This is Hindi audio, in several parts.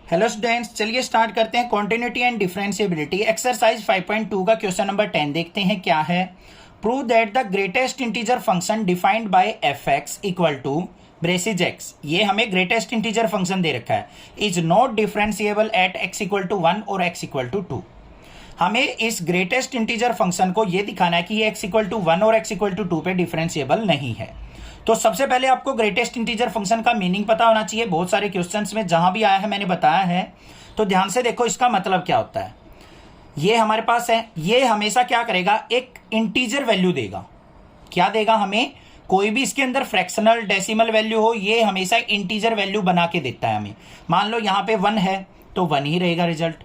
हेलो स्टूडेंट्स, चलिए स्टार्ट करते हैं कॉन्टिन्यूटी एंड डिफरेंशिएबिलिटी एक्सरसाइज 5.2 का क्वेश्चन नंबर 10 देखते हैं क्या है। Prove that the greatest integer function defined by f x equal to braces x, ये हमें ग्रेटेस्ट इंटीजर फंक्शन दे रखा है, is not differentiable at x equal to 1 और एक्स इक्वल टू 2। हमें इस ग्रेटेस्ट इंटीजर फंक्शन को ये दिखाना है कि ये एक्स इक्वल टू 1 और एक्स इक्वल टू 2 पे डिफरेंशिएबल नहीं है। तो सबसे पहले आपको ग्रेटेस्ट इंटीजर फंक्शन का मीनिंग पता होना चाहिए। बहुत सारे क्वेश्चंस में जहां भी आया है मैंने बताया है, तो ध्यान से देखो इसका मतलब क्या होता है। ये हमारे पास है, ये हमेशा क्या करेगा, एक इंटीजर वैल्यू देगा। क्या देगा हमें, कोई भी इसके अंदर फ्रैक्शनल डेसिमल वैल्यू हो, ये हमेशा इंटीजर वैल्यू बना के देता है हमें। मान लो यहाँ पे 1 है तो 1 ही रहेगा रिजल्ट,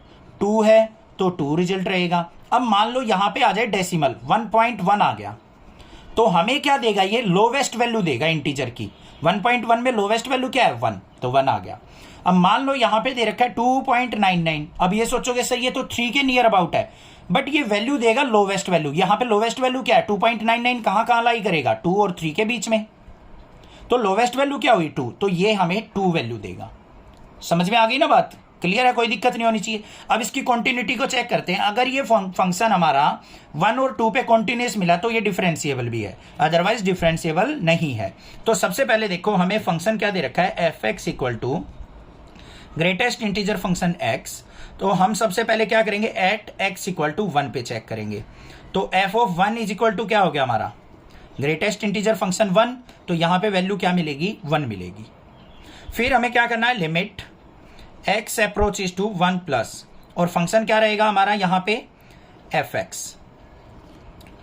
2 है तो 2 रिजल्ट रहेगा। अब मान लो यहाँ पे आ जाए डेसिमल 1.1 आ गया, तो हमें क्या देगा, ये लोवेस्ट वैल्यू देगा इंटीजर की। 1.1 में लोवेस्ट वैल्यू क्या है, 1, तो 1 आ गया। अब मान लो यहां पे दे रखा है 2.99, अब ये सोचोगे सर ये तो 3 के नियर अबाउट है, बट ये वैल्यू देगा लोवेस्ट वैल्यू। यहां पे लोवेस्ट वैल्यू क्या है, 2.99 कहां लाई करेगा, 2 और 3 के बीच में, तो लोवेस्ट वैल्यू क्या हुई 2, तो ये हमें 2 वैल्यू देगा। समझ में आ गई ना बात, क्लियर है, कोई दिक्कत नहीं होनी चाहिए। अब इसकी कॉन्टिन्यूटी को चेक करते हैं। अगर ये फंक्शन हमारा 1 और 2 पे कॉन्टिन्यूस मिला तो ये डिफरेंशिएबल भी है, अदरवाइज डिफरेंशिएबल नहीं है। तो सबसे पहले देखो हमें फंक्शन क्या दे रखा है, f x equal to greatest integer function x. तो हम सबसे पहले क्या करेंगे, एट एक्स इक्वल टू 1 पे चेक करेंगे। तो f of 1 is equal to क्या हो गया हमारा, ग्रेटेस्ट इंटीजर फंक्शन 1, तो यहां पे वैल्यू क्या मिलेगी, 1 मिलेगी। फिर हमें क्या करना है, limit x approaches to 1 plus, और फंक्शन क्या रहेगा हमारा यहां पे, एफ एक्स।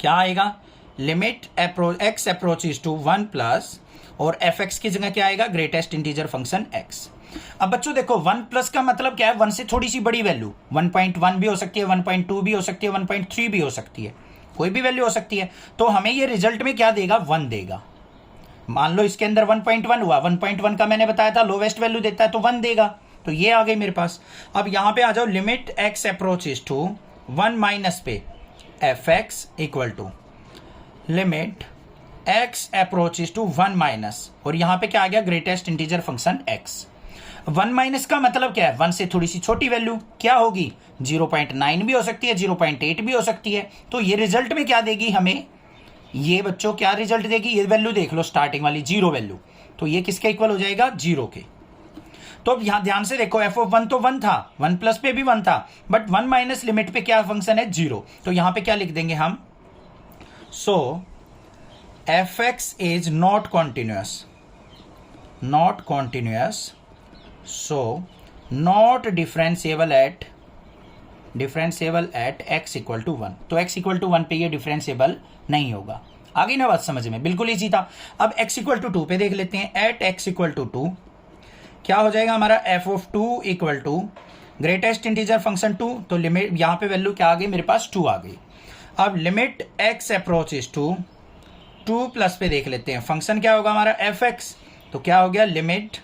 क्या आएगा, limit x approaches to 1 plus, और एफ एक्स की जगह क्या आएगा, ग्रेटेस्ट इंटीजर फंक्शन x। अब बच्चों देखो 1 प्लस का मतलब क्या है, 1 से थोड़ी सी बड़ी वैल्यू, 1.1 भी हो सकती है, 1.2 भी हो सकती है, 1.3 भी हो सकती है, कोई भी वैल्यू हो सकती है। तो हमें ये रिजल्ट में क्या देगा, 1 देगा। मान लो इसके अंदर 1.1 हुआ, 1.1 का मैंने बताया था लोवेस्ट वैल्यू देता है, तो 1 देगा, तो ये आ गई मेरे पास। अब यहां पे आ जाओ, limit x approaches to 1 minus पे f x equal to limit x approaches to 1 minus, और यहां पे क्या आ गया, greatest integer function x। 1 minus का मतलब क्या है, 1 से थोड़ी सी छोटी वैल्यू क्या होगी, 0.9 भी हो सकती है, 0.8 भी हो सकती है। तो ये रिजल्ट में क्या देगी हमें, ये बच्चों क्या रिजल्ट देगी, ये वैल्यू देख लो स्टार्टिंग वाली 0 वैल्यू, तो ये किसके इक्वल हो जाएगा, 0 के। तो अब यहां ध्यान से देखो, एफ ऑफ 1 तो 1 था, 1 प्लस पे भी 1 था, बट 1 माइनस लिमिट पे क्या फंक्शन है, 0। तो यहां पे क्या लिख देंगे हम, so f x is not continuous, so not differentiable at x equal to 1। तो एक्स इक्वल टू 1 पे ये डिफरेंशिएबल नहीं होगा। आ गई ना बात समझ में, बिल्कुल इजी था। अब एक्स इक्वल टू 2 पे देख लेते हैं, एट एक्स इक्वल टू 2 क्या हो जाएगा हमारा, f of 2 equal to greatest integer function 2, तो लिमिट यहां पे वैल्यू क्या आ गई मेरे पास, 2 आ गई। अब limit x approaches to 2 plus पे देख लेते हैं, फंक्शन क्या होगा हमारा, एफ एक्स। तो क्या हो गया, limit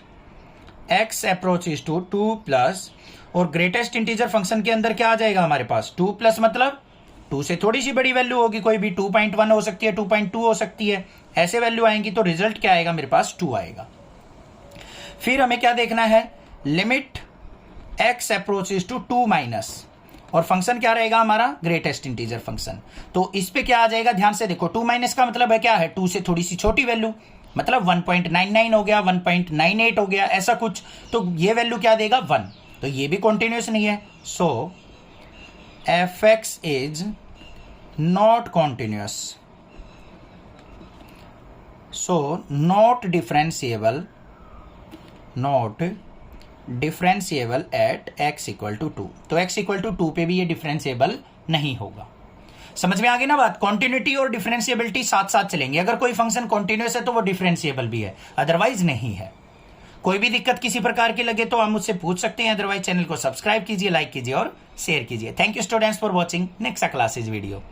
x approaches to 2 plus, और ग्रेटेस्ट इंटीजर फंक्शन के अंदर क्या आ जाएगा हमारे पास, 2 प्लस मतलब 2 से थोड़ी सी बड़ी वैल्यू होगी, कोई भी 2.1 हो सकती है, 2.2 हो सकती है, ऐसे वैल्यू आएंगी, तो रिजल्ट क्या आएगा मेरे पास, 2 आएगा। फिर हमें क्या देखना है, limit x approaches to 2 minus, और फंक्शन क्या रहेगा हमारा, ग्रेटेस्ट इंटीजर फंक्शन। तो इस पे क्या आ जाएगा, ध्यान से देखो, 2 माइनस का मतलब है क्या है, 2 से थोड़ी सी छोटी वैल्यू, मतलब 1.99 हो गया, 1.98 हो गया, ऐसा कुछ। तो ये वैल्यू क्या देगा, 1, तो ये भी कॉन्टिन्यूस नहीं है। So f x is not continuous, so not differentiable at x equal to 2। तो x इक्वल टू 2 पे भी ये डिफरेंशिएबल नहीं होगा। समझ में आ गई ना बात, कॉन्टिन्यूटी और डिफरेंशिएबिलिटी साथ साथ चलेंगे। अगर कोई फंक्शन कॉन्टिन्यूअस है तो वो डिफरेंशिएबल भी है, अदरवाइज नहीं है। कोई भी दिक्कत किसी प्रकार की लगे तो आप मुझसे पूछ सकते हैं, अदरवाइज चैनल को सब्सक्राइब कीजिए, लाइक कीजिए और शेयर कीजिए। Thank you students for watching next classes video.